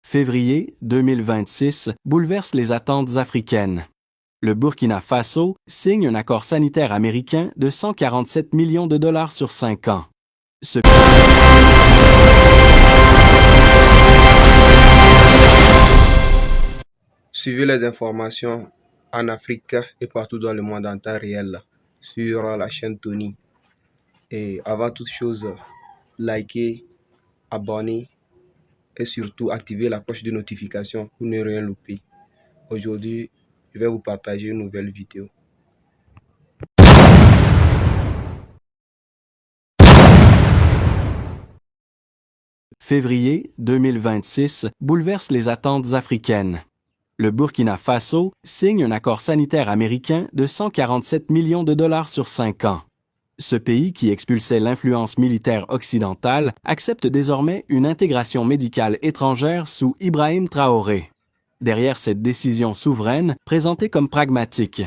Février 2026 bouleverse les attentes africaines. Le Burkina Faso signe un accord sanitaire américain de 147 millions de dollars sur 5 ans. Suivez les informations en Afrique et partout dans le monde en temps réel sur la chaîne Tony. Et avant toute chose, likez, abonnez et surtout activez la cloche de notification pour ne rien louper. Aujourd'hui, je vais vous partager une nouvelle vidéo. Février 2026 bouleverse les attentes africaines. Le Burkina Faso signe un accord sanitaire américain de 147 millions de dollars sur 5 ans. Ce pays, qui expulsait l'influence militaire occidentale, accepte désormais une intégration médicale étrangère sous Ibrahim Traoré. Derrière cette décision souveraine, présentée comme pragmatique,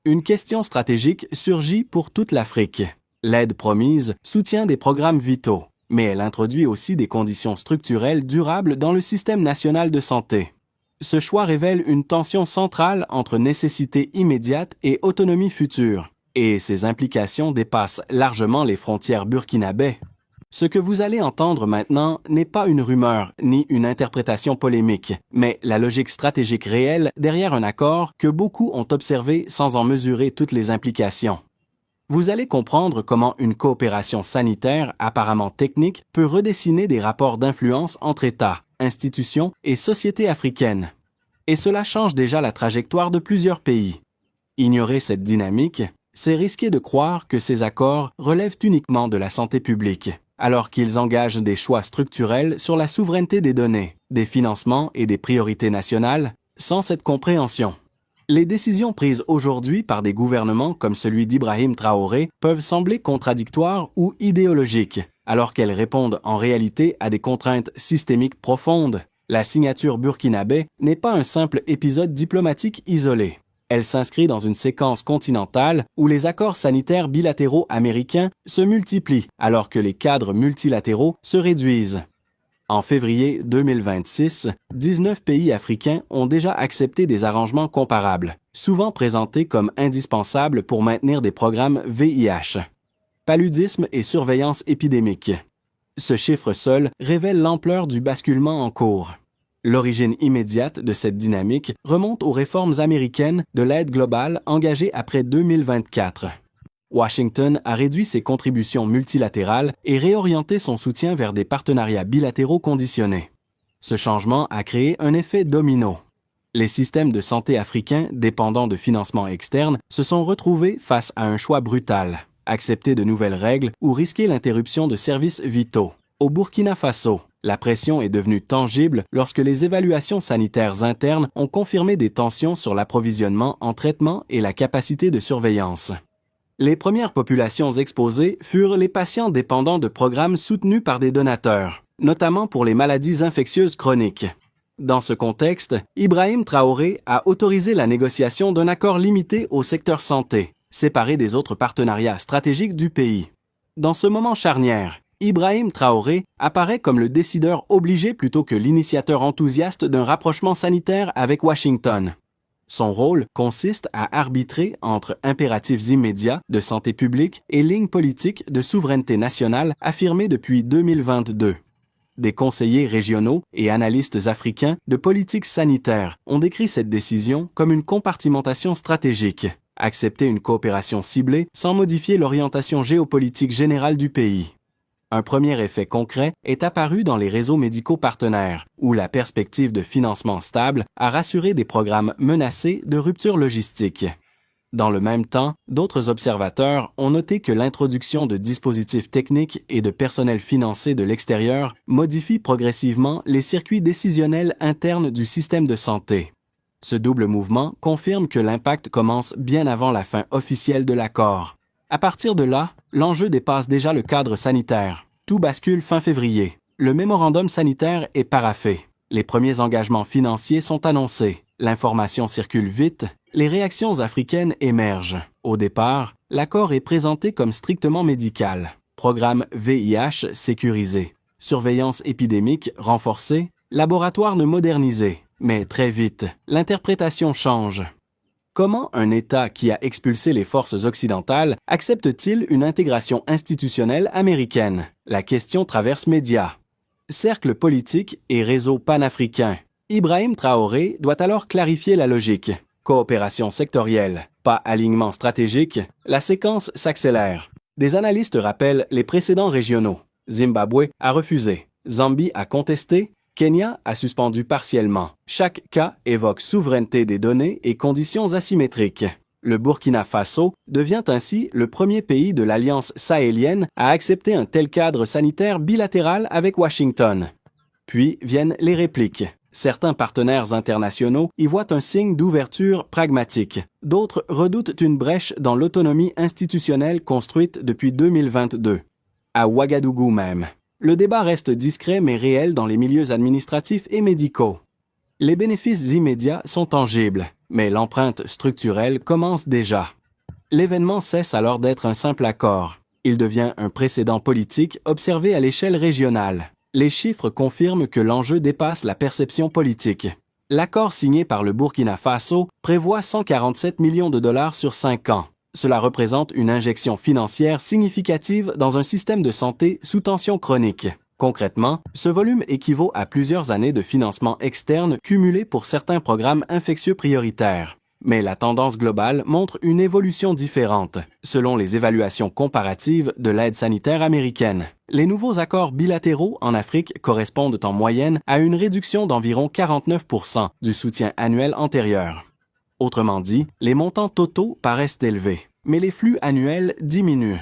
une question stratégique surgit pour toute l'Afrique. L'aide promise soutient des programmes vitaux, mais elle introduit aussi des conditions structurelles durables dans le système national de santé. Ce choix révèle une tension centrale entre nécessité immédiate et autonomie future, et ses implications dépassent largement les frontières burkinabè. Ce que vous allez entendre maintenant n'est pas une rumeur ni une interprétation polémique, mais la logique stratégique réelle derrière un accord que beaucoup ont observé sans en mesurer toutes les implications. Vous allez comprendre comment une coopération sanitaire apparemment technique peut redessiner des rapports d'influence entre États, institutions et sociétés africaines. Et cela change déjà la trajectoire de plusieurs pays. Ignorer cette dynamique, c'est risquer de croire que ces accords relèvent uniquement de la santé publique, alors qu'ils engagent des choix structurels sur la souveraineté des données, des financements et des priorités nationales. Sans cette compréhension, les décisions prises aujourd'hui par des gouvernements comme celui d'Ibrahim Traoré peuvent sembler contradictoires ou idéologiques, alors qu'elles répondent en réalité à des contraintes systémiques profondes. La signature burkinabè n'est pas un simple épisode diplomatique isolé. Elle s'inscrit dans une séquence continentale où les accords sanitaires bilatéraux américains se multiplient alors que les cadres multilatéraux se réduisent. En février 2026, 19 pays africains ont déjà accepté des arrangements comparables, souvent présentés comme indispensables pour maintenir des programmes VIH, paludisme et surveillance épidémique. Ce chiffre seul révèle l'ampleur du basculement en cours. L'origine immédiate de cette dynamique remonte aux réformes américaines de l'aide globale engagée après 2024. Washington a réduit ses contributions multilatérales et réorienté son soutien vers des partenariats bilatéraux conditionnés. Ce changement a créé un effet domino. Les systèmes de santé africains dépendant de financements externes se sont retrouvés face à un choix brutal: accepter de nouvelles règles ou risquer l'interruption de services vitaux. Au Burkina Faso, la pression est devenue tangible lorsque les évaluations sanitaires internes ont confirmé des tensions sur l'approvisionnement en traitements et la capacité de surveillance. Les premières populations exposées furent les patients dépendants de programmes soutenus par des donateurs, notamment pour les maladies infectieuses chroniques. Dans ce contexte, Ibrahim Traoré a autorisé la négociation d'un accord limité au secteur santé, séparé des autres partenariats stratégiques du pays. Dans ce moment charnière, Ibrahim Traoré apparaît comme le décideur obligé plutôt que l'initiateur enthousiaste d'un rapprochement sanitaire avec Washington. Son rôle consiste à arbitrer entre impératifs immédiats de santé publique et lignes politiques de souveraineté nationale affirmées depuis 2022. Des conseillers régionaux et analystes africains de politique sanitaire ont décrit cette décision comme une compartimentation stratégique, accepter une coopération ciblée sans modifier l'orientation géopolitique générale du pays. Un premier effet concret est apparu dans les réseaux médicaux partenaires, où la perspective de financement stable a rassuré des programmes menacés de rupture logistique. Dans le même temps, d'autres observateurs ont noté que l'introduction de dispositifs techniques et de personnel financé de l'extérieur modifie progressivement les circuits décisionnels internes du système de santé. Ce double mouvement confirme que l'impact commence bien avant la fin officielle de l'accord. À partir de là, l'enjeu dépasse déjà le cadre sanitaire. Tout bascule fin février. Le mémorandum sanitaire est paraphé. Les premiers engagements financiers sont annoncés. L'information circule vite. Les réactions africaines émergent. Au départ, l'accord est présenté comme strictement médical. Programme VIH sécurisé. Surveillance épidémique renforcée Laboratoire de moderniser, mais très vite, l'interprétation change. Comment un État qui a expulsé les forces occidentales accepte-t-il une intégration institutionnelle américaine? La question traverse médias. Cercle politique et réseau panafricain. Ibrahim Traoré doit alors clarifier la logique. Coopération sectorielle, pas alignement stratégique, la séquence s'accélère. Des analystes rappellent les précédents régionaux. Zimbabwe a refusé, Zambie a contesté, Kenya a suspendu partiellement. Chaque cas évoque souveraineté des données et conditions asymétriques. Le Burkina Faso devient ainsi le premier pays de l'Alliance sahélienne à accepter un tel cadre sanitaire bilatéral avec Washington. Puis viennent les répliques. Certains partenaires internationaux y voient un signe d'ouverture pragmatique. D'autres redoutent une brèche dans l'autonomie institutionnelle construite depuis 2022. À Ouagadougou même. Le débat reste discret mais réel dans les milieux administratifs et médicaux. Les bénéfices immédiats sont tangibles, mais l'empreinte structurelle commence déjà. L'événement cesse alors d'être un simple accord. Il devient un précédent politique observé à l'échelle régionale. Les chiffres confirment que l'enjeu dépasse la perception politique. L'accord signé par le Burkina Faso prévoit 147 millions de dollars sur 5 ans. Cela représente une injection financière significative dans un système de santé sous tension chronique. Concrètement, ce volume équivaut à plusieurs années de financement externe cumulé pour certains programmes infectieux prioritaires. Mais la tendance globale montre une évolution différente, selon les évaluations comparatives de l'aide sanitaire américaine. Les nouveaux accords bilatéraux en Afrique correspondent en moyenne à une réduction d'environ 49% du soutien annuel antérieur. Autrement dit, les montants totaux paraissent élevés, mais les flux annuels diminuent.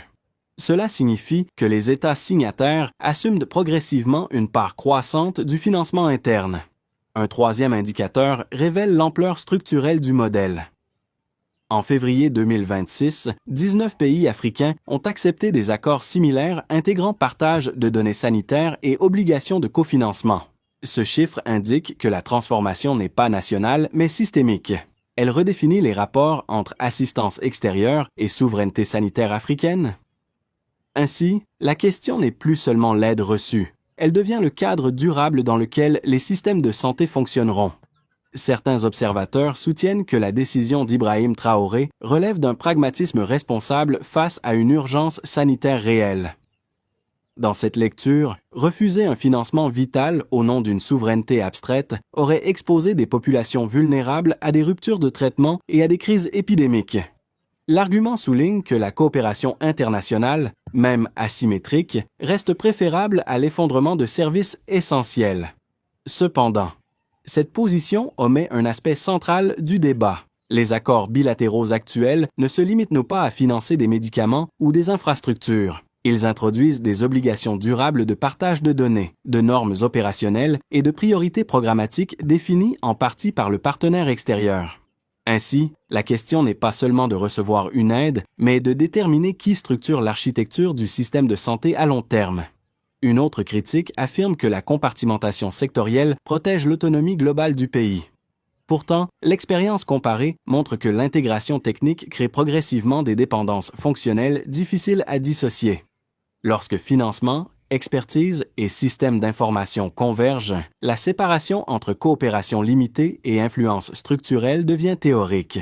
Cela signifie que les États signataires assument progressivement une part croissante du financement interne. Un troisième indicateur révèle l'ampleur structurelle du modèle. En février 2026, 19 pays africains ont accepté des accords similaires intégrant partage de données sanitaires et obligations de cofinancement. Ce chiffre indique que la transformation n'est pas nationale, mais systémique. Elle redéfinit les rapports entre assistance extérieure et souveraineté sanitaire africaine. Ainsi, la question n'est plus seulement l'aide reçue. Elle devient le cadre durable dans lequel les systèmes de santé fonctionneront. Certains observateurs soutiennent que la décision d'Ibrahim Traoré relève d'un pragmatisme responsable face à une urgence sanitaire réelle. Dans cette lecture, refuser un financement vital au nom d'une souveraineté abstraite aurait exposé des populations vulnérables à des ruptures de traitement et à des crises épidémiques. L'argument souligne que la coopération internationale, même asymétrique, reste préférable à l'effondrement de services essentiels. Cependant, cette position omet un aspect central du débat. Les accords bilatéraux actuels ne se limitent pas à financer des médicaments ou des infrastructures. Ils introduisent des obligations durables de partage de données, de normes opérationnelles et de priorités programmatiques définies en partie par le partenaire extérieur. Ainsi, la question n'est pas seulement de recevoir une aide, mais de déterminer qui structure l'architecture du système de santé à long terme. Une autre critique affirme que la compartimentation sectorielle protège l'autonomie globale du pays. Pourtant, l'expérience comparée montre que l'intégration technique crée progressivement des dépendances fonctionnelles difficiles à dissocier. Lorsque financement, expertise et système d'information convergent, la séparation entre coopération limitée et influence structurelle devient théorique.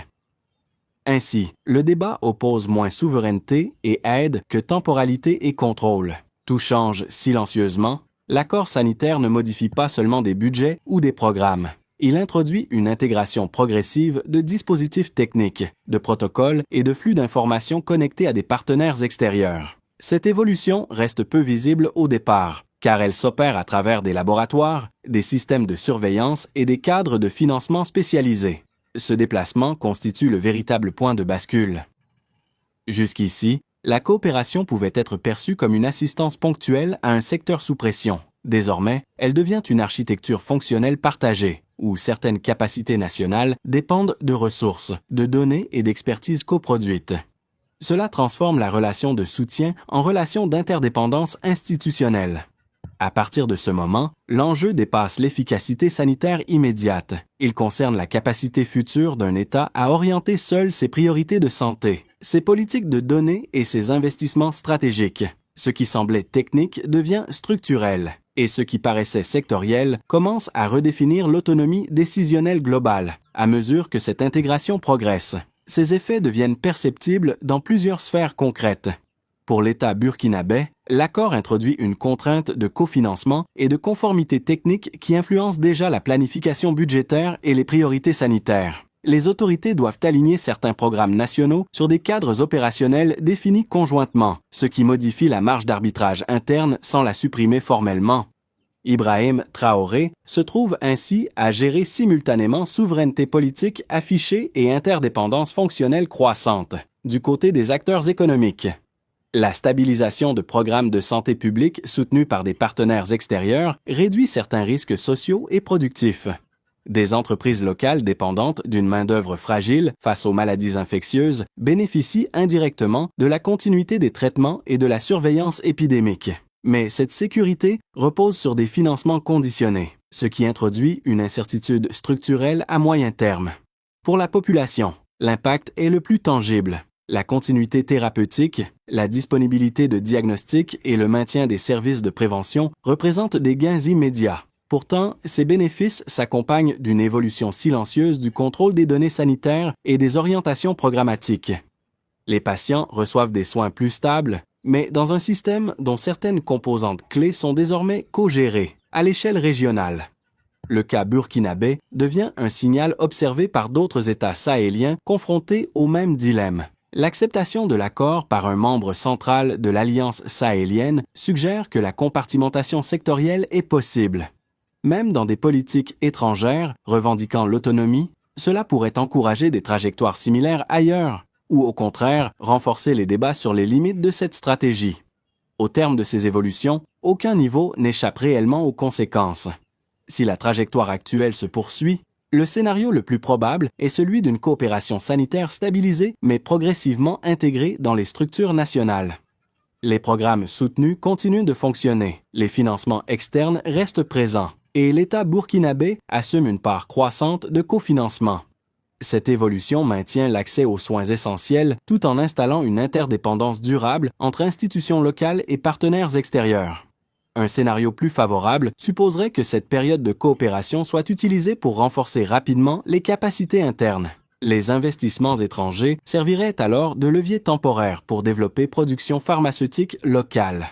Ainsi, le débat oppose moins souveraineté et aide que temporalité et contrôle. Tout change silencieusement. L'accord sanitaire ne modifie pas seulement des budgets ou des programmes. Il introduit une intégration progressive de dispositifs techniques, de protocoles et de flux d'informations connectés à des partenaires extérieurs. Cette évolution reste peu visible au départ, car elle s'opère à travers des laboratoires, des systèmes de surveillance et des cadres de financement spécialisés. Ce déplacement constitue le véritable point de bascule. Jusqu'ici, la coopération pouvait être perçue comme une assistance ponctuelle à un secteur sous pression. Désormais, elle devient une architecture fonctionnelle partagée, où certaines capacités nationales dépendent de ressources, de données et d'expertises coproduites. Cela transforme la relation de soutien en relation d'interdépendance institutionnelle. À partir de ce moment, l'enjeu dépasse l'efficacité sanitaire immédiate. Il concerne la capacité future d'un État à orienter seul ses priorités de santé, ses politiques de données et ses investissements stratégiques. Ce qui semblait technique devient structurel. Et ce qui paraissait sectoriel commence à redéfinir l'autonomie décisionnelle globale à mesure que cette intégration progresse. Ces effets deviennent perceptibles dans plusieurs sphères concrètes. Pour l'État burkinabé, l'accord introduit une contrainte de cofinancement et de conformité technique qui influence déjà la planification budgétaire et les priorités sanitaires. Les autorités doivent aligner certains programmes nationaux sur des cadres opérationnels définis conjointement, ce qui modifie la marge d'arbitrage interne sans la supprimer formellement. Ibrahim Traoré se trouve ainsi à gérer simultanément souveraineté politique affichée et interdépendance fonctionnelle croissante du côté des acteurs économiques. La stabilisation de programmes de santé publique soutenus par des partenaires extérieurs réduit certains risques sociaux et productifs. Des entreprises locales dépendantes d'une main-d'œuvre fragile face aux maladies infectieuses bénéficient indirectement de la continuité des traitements et de la surveillance épidémique. Mais cette sécurité repose sur des financements conditionnés, ce qui introduit une incertitude structurelle à moyen terme. Pour la population, l'impact est le plus tangible. La continuité thérapeutique, la disponibilité de diagnostics et le maintien des services de prévention représentent des gains immédiats. Pourtant, ces bénéfices s'accompagnent d'une évolution silencieuse du contrôle des données sanitaires et des orientations programmatiques. Les patients reçoivent des soins plus stables, mais dans un système dont certaines composantes clés sont désormais co-gérées à l'échelle régionale. Le cas burkinabé devient un signal observé par d'autres États sahéliens confrontés au même dilemme. L'acceptation de l'accord par un membre central de l'Alliance sahélienne suggère que la compartimentation sectorielle est possible. Même dans des politiques étrangères revendiquant l'autonomie, cela pourrait encourager des trajectoires similaires ailleurs, ou au contraire renforcer les débats sur les limites de cette stratégie. Au terme de ces évolutions, aucun niveau n'échappe réellement aux conséquences. Si la trajectoire actuelle se poursuit, le scénario le plus probable est celui d'une coopération sanitaire stabilisée mais progressivement intégrée dans les structures nationales. Les programmes soutenus continuent de fonctionner, les financements externes restent présents, et l'État burkinabé assume une part croissante de cofinancement. Cette évolution maintient l'accès aux soins essentiels tout en installant une interdépendance durable entre institutions locales et partenaires extérieurs. Un scénario plus favorable supposerait que cette période de coopération soit utilisée pour renforcer rapidement les capacités internes. Les investissements étrangers serviraient alors de levier temporaire pour développer production pharmaceutique locale.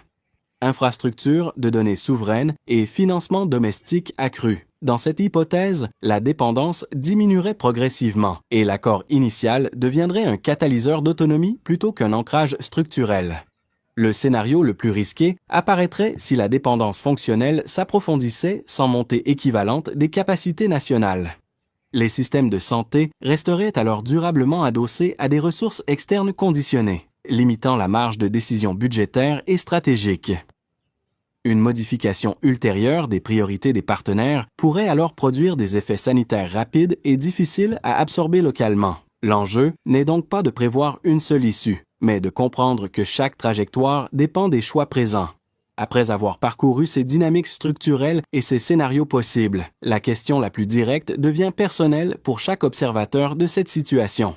Infrastructures de données souveraines et financement domestique accru. Dans cette hypothèse, la dépendance diminuerait progressivement et l'accord initial deviendrait un catalyseur d'autonomie plutôt qu'un ancrage structurel. Le scénario le plus risqué apparaîtrait si la dépendance fonctionnelle s'approfondissait sans montée équivalente des capacités nationales. Les systèmes de santé resteraient alors durablement adossés à des ressources externes conditionnées, limitant la marge de décision budgétaire et stratégique. Une modification ultérieure des priorités des partenaires pourrait alors produire des effets sanitaires rapides et difficiles à absorber localement. L'enjeu n'est donc pas de prévoir une seule issue, mais de comprendre que chaque trajectoire dépend des choix présents. Après avoir parcouru ces dynamiques structurelles et ces scénarios possibles, la question la plus directe devient personnelle pour chaque observateur de cette situation.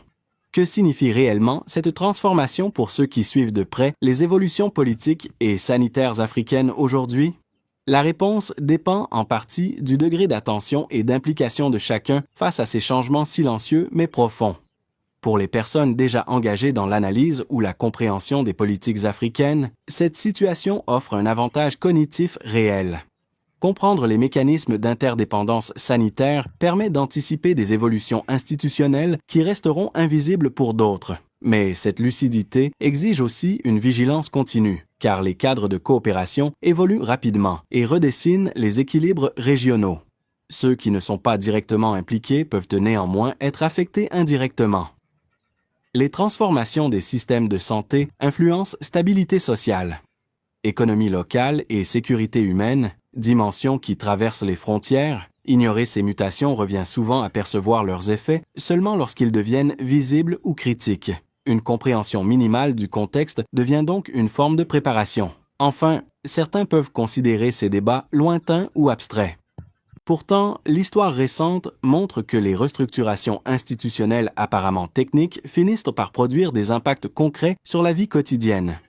Que signifie réellement cette transformation pour ceux qui suivent de près les évolutions politiques et sanitaires africaines aujourd'hui? La réponse dépend en partie du degré d'attention et d'implication de chacun face à ces changements silencieux mais profonds. Pour les personnes déjà engagées dans l'analyse ou la compréhension des politiques africaines, cette situation offre un avantage cognitif réel. Comprendre les mécanismes d'interdépendance sanitaire permet d'anticiper des évolutions institutionnelles qui resteront invisibles pour d'autres. Mais cette lucidité exige aussi une vigilance continue, car les cadres de coopération évoluent rapidement et redessinent les équilibres régionaux. Ceux qui ne sont pas directement impliqués peuvent néanmoins être affectés indirectement. Les transformations des systèmes de santé influencent stabilité sociale, économie locale et sécurité humaine, dimensions qui traversent les frontières. Ignorer ces mutations revient souvent à percevoir leurs effets seulement lorsqu'ils deviennent visibles ou critiques. Une compréhension minimale du contexte devient donc une forme de préparation. Enfin, certains peuvent considérer ces débats lointains ou abstraits. Pourtant, l'histoire récente montre que les restructurations institutionnelles apparemment techniques finissent par produire des impacts concrets sur la vie quotidienne.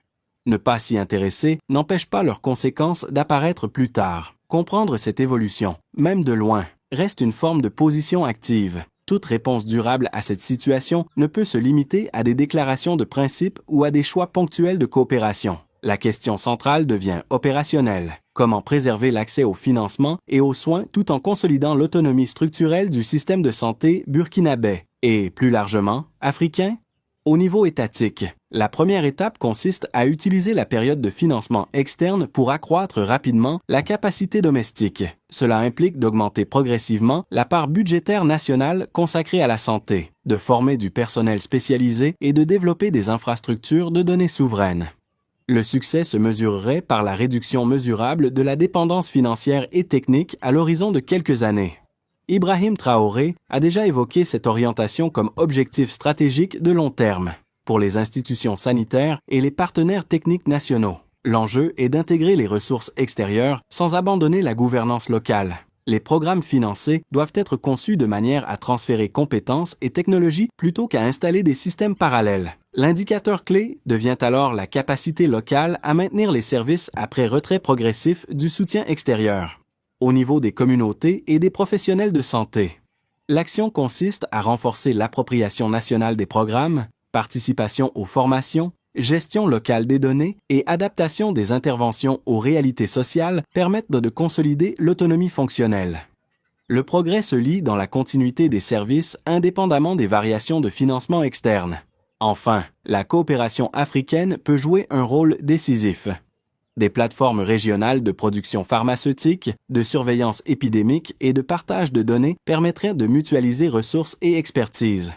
Ne pas s'y intéresser n'empêche pas leurs conséquences d'apparaître plus tard. Comprendre cette évolution, même de loin, reste une forme de position active. Toute réponse durable à cette situation ne peut se limiter à des déclarations de principe ou à des choix ponctuels de coopération. La question centrale devient opérationnelle. Comment préserver l'accès au financement et aux soins tout en consolidant l'autonomie structurelle du système de santé burkinabé et, plus largement, africain? Au niveau étatique, la première étape consiste à utiliser la période de financement externe pour accroître rapidement la capacité domestique. Cela implique d'augmenter progressivement la part budgétaire nationale consacrée à la santé, de former du personnel spécialisé et de développer des infrastructures de données souveraines. Le succès se mesurerait par la réduction mesurable de la dépendance financière et technique à l'horizon de quelques années. Ibrahim Traoré a déjà évoqué cette orientation comme objectif stratégique de long terme pour les institutions sanitaires et les partenaires techniques nationaux. L'enjeu est d'intégrer les ressources extérieures sans abandonner la gouvernance locale. Les programmes financés doivent être conçus de manière à transférer compétences et technologies plutôt qu'à installer des systèmes parallèles. L'indicateur clé devient alors la capacité locale à maintenir les services après retrait progressif du soutien extérieur. Au niveau des communautés et des professionnels de santé. L'action consiste à renforcer l'appropriation nationale des programmes, participation aux formations, gestion locale des données et adaptation des interventions aux réalités sociales permettent de consolider l'autonomie fonctionnelle. Le progrès se lie dans la continuité des services indépendamment des variations de financement externe. Enfin, la coopération africaine peut jouer un rôle décisif. Des plateformes régionales de production pharmaceutique, de surveillance épidémique et de partage de données permettraient de mutualiser ressources et expertise.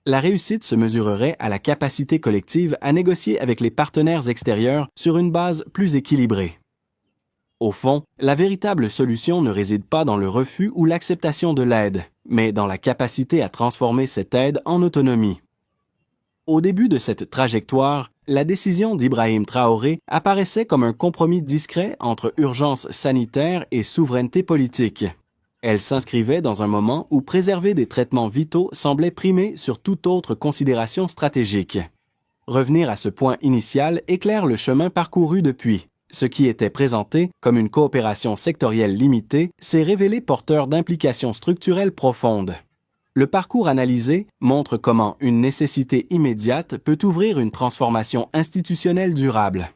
La réussite se mesurerait à la capacité collective à négocier avec les partenaires extérieurs sur une base plus équilibrée. Au fond, la véritable solution ne réside pas dans le refus ou l'acceptation de l'aide, mais dans la capacité à transformer cette aide en autonomie. Au début de cette trajectoire, la décision d'Ibrahim Traoré apparaissait comme un compromis discret entre urgence sanitaire et souveraineté politique. Elle s'inscrivait dans un moment où préserver des traitements vitaux semblait primer sur toute autre considération stratégique. Revenir à ce point initial éclaire le chemin parcouru depuis. Ce qui était présenté comme une coopération sectorielle limitée s'est révélé porteur d'implications structurelles profondes. Le parcours analysé montre comment une nécessité immédiate peut ouvrir une transformation institutionnelle durable.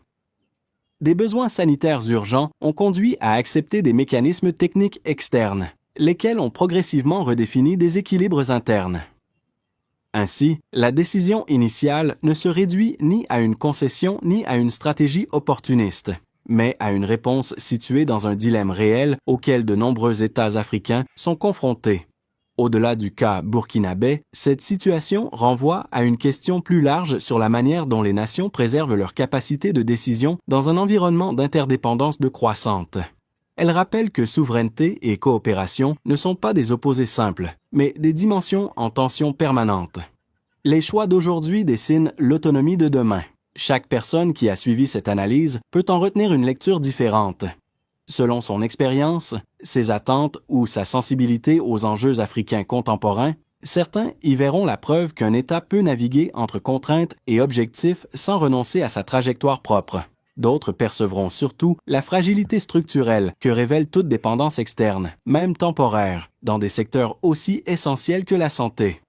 Des besoins sanitaires urgents ont conduit à accepter des mécanismes techniques externes, lesquels ont progressivement redéfini des équilibres internes. Ainsi, la décision initiale ne se réduit ni à une concession ni à une stratégie opportuniste, mais à une réponse située dans un dilemme réel auquel de nombreux États africains sont confrontés. Au-delà du cas burkinabé, cette situation renvoie à une question plus large sur la manière dont les nations préservent leur capacité de décision dans un environnement d'interdépendance croissante. Elle rappelle que souveraineté et coopération ne sont pas des opposés simples, mais des dimensions en tension permanente. Les choix d'aujourd'hui dessinent l'autonomie de demain. Chaque personne qui a suivi cette analyse peut en retenir une lecture différente. Selon son expérience, ses attentes ou sa sensibilité aux enjeux africains contemporains, certains y verront la preuve qu'un État peut naviguer entre contraintes et objectifs sans renoncer à sa trajectoire propre. D'autres percevront surtout la fragilité structurelle que révèle toute dépendance externe, même temporaire, dans des secteurs aussi essentiels que la santé.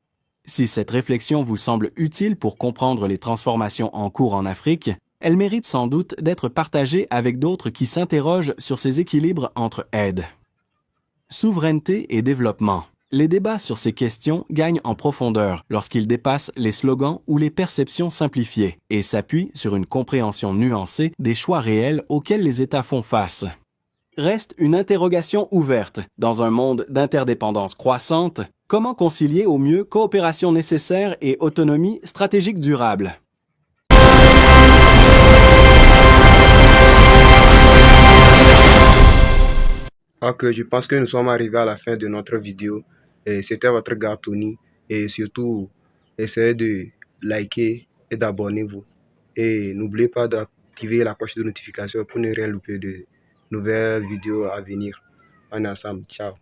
Si cette réflexion vous semble utile pour comprendre les transformations en cours en Afrique, elle mérite sans doute d'être partagée avec d'autres qui s'interrogent sur ces équilibres entre aide, souveraineté et développement. Les débats sur ces questions gagnent en profondeur lorsqu'ils dépassent les slogans ou les perceptions simplifiées et s'appuient sur une compréhension nuancée des choix réels auxquels les États font face. Reste une interrogation ouverte. Dans un monde d'interdépendance croissante, comment concilier au mieux coopération nécessaire et autonomie stratégique durable? Ok, je pense que nous sommes arrivés à la fin de notre vidéo. Et c'était votre gars Tony. Et surtout, essayez de liker et d'abonnez-vous. Et n'oubliez pas d'activer la cloche de notification pour ne rien louper de nouvelles vidéos à venir. On est ensemble. Ciao.